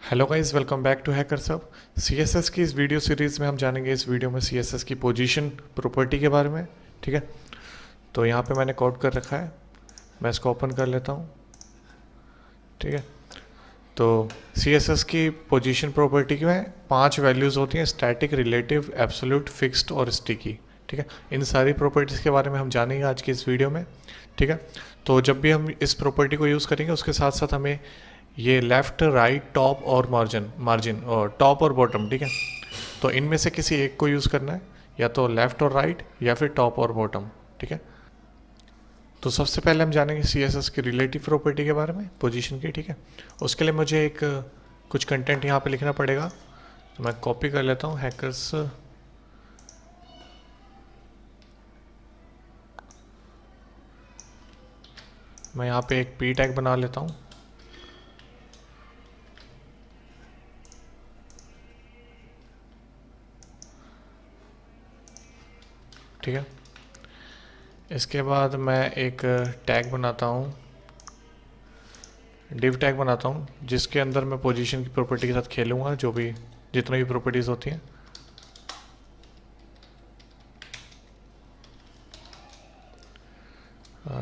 Hello guys, welcome back to hacker सब। CSS की इस वीडियो सीरीज़ में हम जानेंगे इस वीडियो में सीएसएस की पोजीशन प्रॉपर्टी के बारे में। ठीक है, तो यहाँ पे मैंने कोड कर रखा है, मैं इसको ओपन कर लेता हूँ। ठीक है, तो सीएसएस की पोजीशन प्रॉपर्टी में 5 वैल्यूज़ होती हैं: स्टैटिक, रिलेटिव, एब्सोल्यूट, फिक्स्ड और स्टिकी। ठीक है, इन सारी प्रॉपर्टीज़ के बारे में हम जानेंगे आज की इस वीडियो में। ठीक है, तो जब भी हम इस प्रॉपर्टी को यूज़ करेंगे उसके साथ साथ हमें ये लेफ़्ट, राइट, टॉप और मार्जिन मार्जिन और टॉप और बॉटम, ठीक है, तो इनमें से किसी एक को यूज़ करना है, या तो लेफ़्ट और राइट या फिर टॉप और बॉटम। ठीक है, तो सबसे पहले हम जानेंगे सीएसएस की रिलेटिव प्रॉपर्टी के बारे में, पोजीशन की। ठीक है, उसके लिए मुझे एक कुछ कंटेंट यहाँ पे लिखना पड़ेगा, तो मैं कॉपी कर लेता हूँ हैकर्स। मैं यहाँ पे एक पी टैग बना लेता हूँ। ठीक है, इसके बाद मैं एक टैग बनाता हूँ, डिव टैग बनाता हूँ, जिसके अंदर मैं पोजीशन की प्रॉपर्टी के साथ खेलूँगा, जो भी जितनी भी प्रॉपर्टीज़ होती हैं।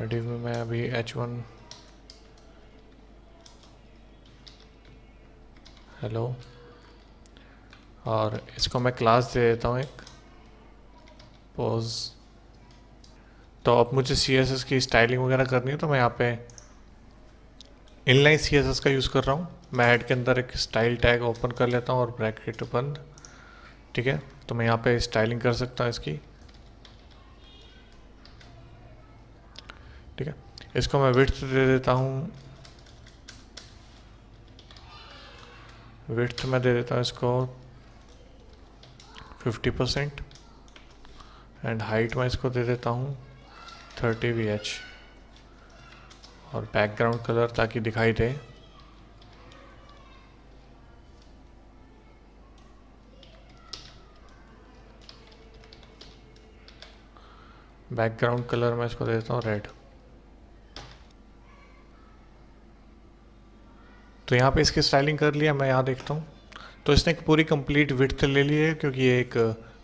डिव में मैं अभी h1 हेलो, और इसको मैं क्लास दे देता हूँ एक पोज। तो अब मुझे CSS की स्टाइलिंग वगैरह करनी है, तो मैं यहाँ पे इनलाइन CSS का यूज़ कर रहा हूँ। मैं हेड के अंदर एक स्टाइल टैग ओपन कर लेता हूँ और ब्रैकेट बंद। ठीक है, तो मैं यहाँ पे स्टाइलिंग कर सकता हूँ इसकी। ठीक है, इसको मैं विड्थ दे देता हूँ, विड्थ में दे देता हूँ इसको 50% एंड हाइट में इसको दे देता हूँ 30 VH, और बैकग्राउंड कलर ताकि दिखाई दे बैकग्राउंड कलर में इसको दे देता हूँ रेड। तो यहाँ पे इसकी स्टाइलिंग कर लिया, मैं यहाँ देखता हूँ तो इसने एक पूरी कंप्लीट विड्थ ले ली है, क्योंकि ये एक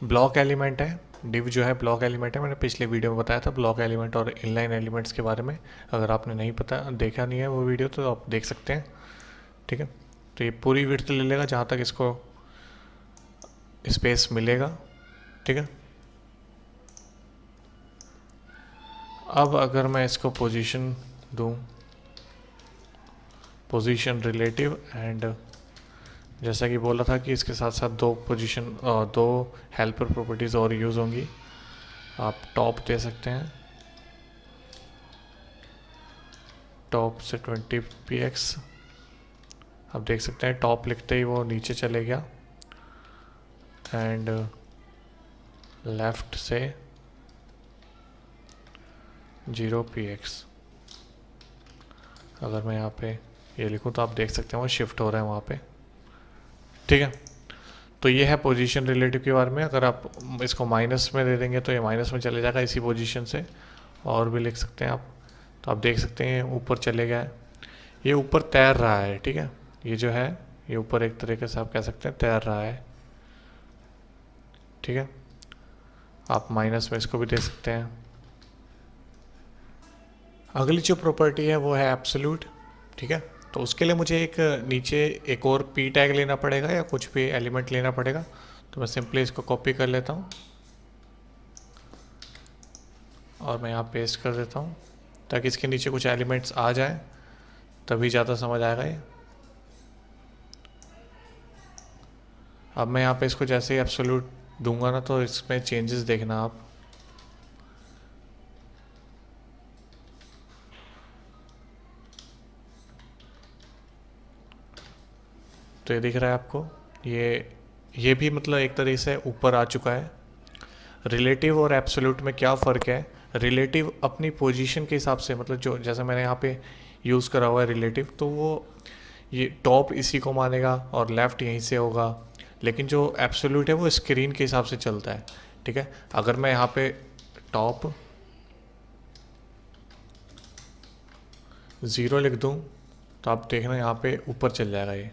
ब्लॉक एलिमेंट है। डिव जो है ब्लॉक एलिमेंट है, मैंने पिछले वीडियो में बताया था ब्लॉक एलिमेंट और इनलाइन एलिमेंट्स के बारे में। अगर आपने नहीं पता देखा नहीं है वो वीडियो तो आप देख सकते हैं। ठीक है, तो ये पूरी विड्थ ले लेगा जहाँ तक इसको स्पेस मिलेगा। ठीक है, अब अगर मैं इसको पोजीशन दूँ, पोजीशन रिलेटिव, एंड जैसा कि बोला था कि इसके साथ साथ दो हेल्पर प्रॉपर्टीज़ और यूज़ होंगी। आप टॉप दे सकते हैं, टॉप से 20px। आप देख सकते हैं टॉप लिखते ही वो नीचे चले गया, एंड लेफ़्ट से 0px। अगर मैं यहाँ पे ये लिखूँ तो आप देख सकते हैं वो शिफ्ट हो रहा है वहाँ पे। ठीक है, तो ये है पोजीशन रिलेटिव के बारे में। अगर आप इसको माइनस में दे देंगे तो ये माइनस में चले जाएगा इसी पोजीशन से, और भी लिख सकते हैं आप। तो आप देख सकते हैं ऊपर चले गया है, ये ऊपर तैर रहा है। ठीक है, ये जो है ये ऊपर एक तरीके से आप कह सकते हैं तैर रहा है। ठीक है, आप माइनस में इसको भी दे सकते हैं। अगली जो प्रॉपर्टी है वो है एब्सोल्यूट। ठीक है, तो उसके लिए मुझे एक नीचे एक और पी टैग लेना पड़ेगा या कुछ भी एलिमेंट लेना पड़ेगा, तो मैं सिंपली इसको कॉपी कर लेता हूँ और मैं यहाँ पेस्ट कर देता हूँ, ताकि इसके नीचे कुछ एलिमेंट्स आ जाए, तभी ज़्यादा समझ आएगा ये। अब मैं यहाँ पे इसको जैसे ही एब्सोल्यूट दूंगा ना, तो इसमें चेंजेस देखना आप। तो ये दिख रहा है आपको, ये भी मतलब एक तरीके से ऊपर आ चुका है। रिलेटिव और एब्सोल्यूट में क्या फ़र्क है? रिलेटिव अपनी पोजीशन के हिसाब से, मतलब जो जैसे मैंने यहाँ पे यूज़ करा हुआ है रिलेटिव, तो वो ये टॉप इसी को मानेगा और लेफ़्ट यहीं से होगा। लेकिन जो एब्सोल्यूट है वो स्क्रीन के हिसाब से चलता है। ठीक है, अगर मैं यहाँ पे टॉप 0 लिख दूँ तो आप देखना यहाँ पे ऊपर चल जाएगा ये।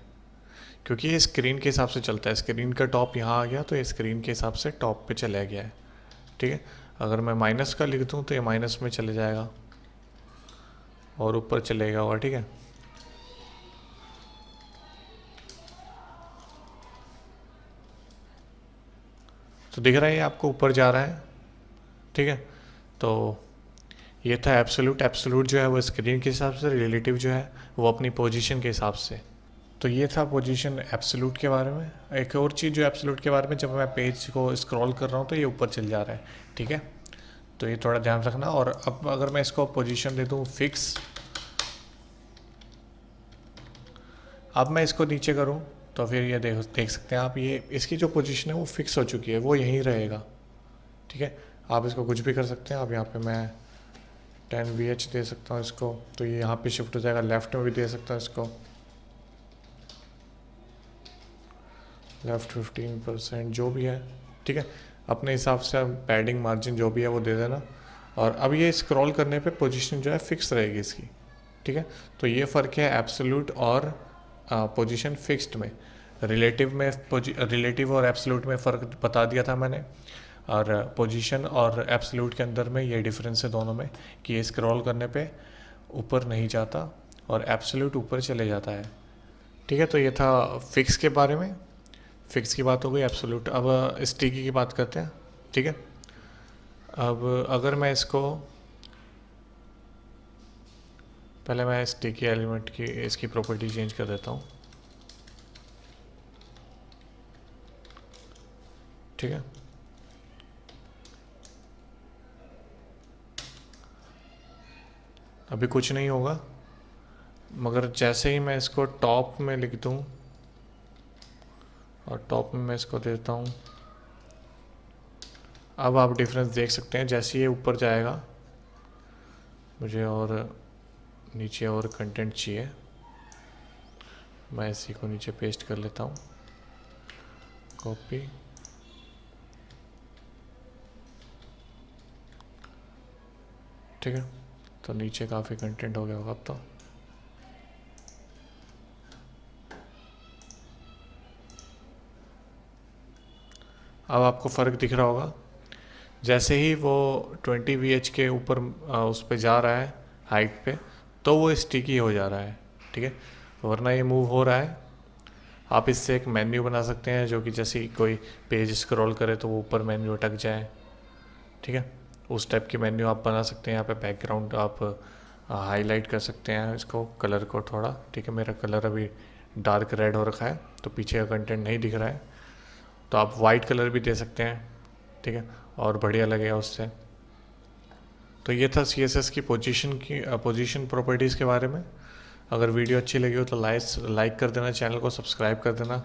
क्योंकि ये स्क्रीन के हिसाब से चलता है, स्क्रीन का टॉप यहाँ आ गया तो ये स्क्रीन के हिसाब से टॉप पे चला गया है, ठीक है। अगर मैं माइनस का लिख दूँ तो ये माइनस में चले जाएगा और ऊपर चलेगा हुआ, ठीक है। तो दिख रहा है ये आपको ऊपर जा रहा है, ठीक है। तो ये था एब्सोल्यूट। एब्सोल्यूट जो है वो स्क्रीन के हिसाब से, रिलेटिव जो है वो अपनी पोजीशन के हिसाब से। तो ये था पोजीशन एब्सोल्यूट के बारे में। एक और चीज़ जो एब्सोल्यूट के बारे में, जब मैं पेज को स्क्रॉल कर रहा हूँ तो ये ऊपर चल जा रहा है, ठीक है। तो ये थोड़ा ध्यान रखना। और अब अगर मैं इसको पोजीशन दे दूँ फिक्स, अब मैं इसको नीचे करूँ तो फिर ये देख सकते हैं आप, ये इसकी जो पोजीशन है वो फिक्स हो चुकी है, वो यहीं रहेगा, ठीक है। आप इसको कुछ भी कर सकते हैं। अब यहाँ पे मैं 10 VH दे सकता हूँ इसको, तो ये यहाँ पे शिफ्ट हो जाएगा। लेफ़्ट में भी दे सकता हूँ इसको, लेफ़्ट 15% जो भी है, ठीक है। अपने हिसाब से पैडिंग मार्जिन जो भी है वो दे देना। और अब ये स्क्रॉल करने पे पोजीशन जो है फिक्स रहेगी इसकी, ठीक है। तो ये फ़र्क है एब्सोल्यूट और पोजीशन फिक्स्ड में। रिलेटिव में रिलेटिव और एब्सोल्यूट में फ़र्क बता दिया था मैंने, और पोजीशन और एब्सोल्यूट के अंदर में ये डिफरेंस है दोनों में, कि ये स्क्रॉल करने पे ऊपर नहीं जाता और एब्सोल्यूट ऊपर चले जाता है, ठीक है। तो ये था फिक्स के बारे में, फिक्स की बात हो गई। एब्सोल्यूट। अब स्टिकी की बात करते हैं, ठीक है। अब अगर मैं इसको, पहले मैं स्टिकी एलिमेंट की इसकी प्रॉपर्टी चेंज कर देता हूँ, ठीक है। अभी कुछ नहीं होगा, मगर जैसे ही मैं इसको टॉप में लिख दूँ और टॉप में मैं इसको देता हूँ, अब आप डिफरेंस देख सकते हैं। जैसे ये ऊपर जाएगा, मुझे और नीचे और कंटेंट चाहिए, मैं इसी को नीचे पेस्ट कर लेता हूँ, कॉपी, ठीक है। तो नीचे काफ़ी कंटेंट हो गया होगा अब तो। अब आपको फ़र्क दिख रहा होगा, जैसे ही वो 20 VH के ऊपर उस पे जा रहा है हाइट पे, तो वो स्टिकी हो जा रहा है, ठीक है। वरना ये मूव हो रहा है। आप इससे एक मेन्यू बना सकते हैं, जो कि जैसे ही कोई पेज स्क्रॉल करे तो वो ऊपर मेन्यू अटक जाए, ठीक है। उस टाइप की मेन्यू आप बना सकते हैं। यहाँ पे बैकग्राउंड आप हाईलाइट कर सकते हैं इसको, कलर को थोड़ा, ठीक है। मेरा कलर अभी डार्क रेड हो रखा है तो पीछे का कंटेंट नहीं दिख रहा है, तो आप वाइट कलर भी दे सकते हैं, ठीक है, और बढ़िया लगेगा उससे। तो ये था CSS की पोजीशन प्रॉपर्टीज़ के बारे में। अगर वीडियो अच्छी लगी हो तो लाइक कर देना, चैनल को सब्सक्राइब कर देना।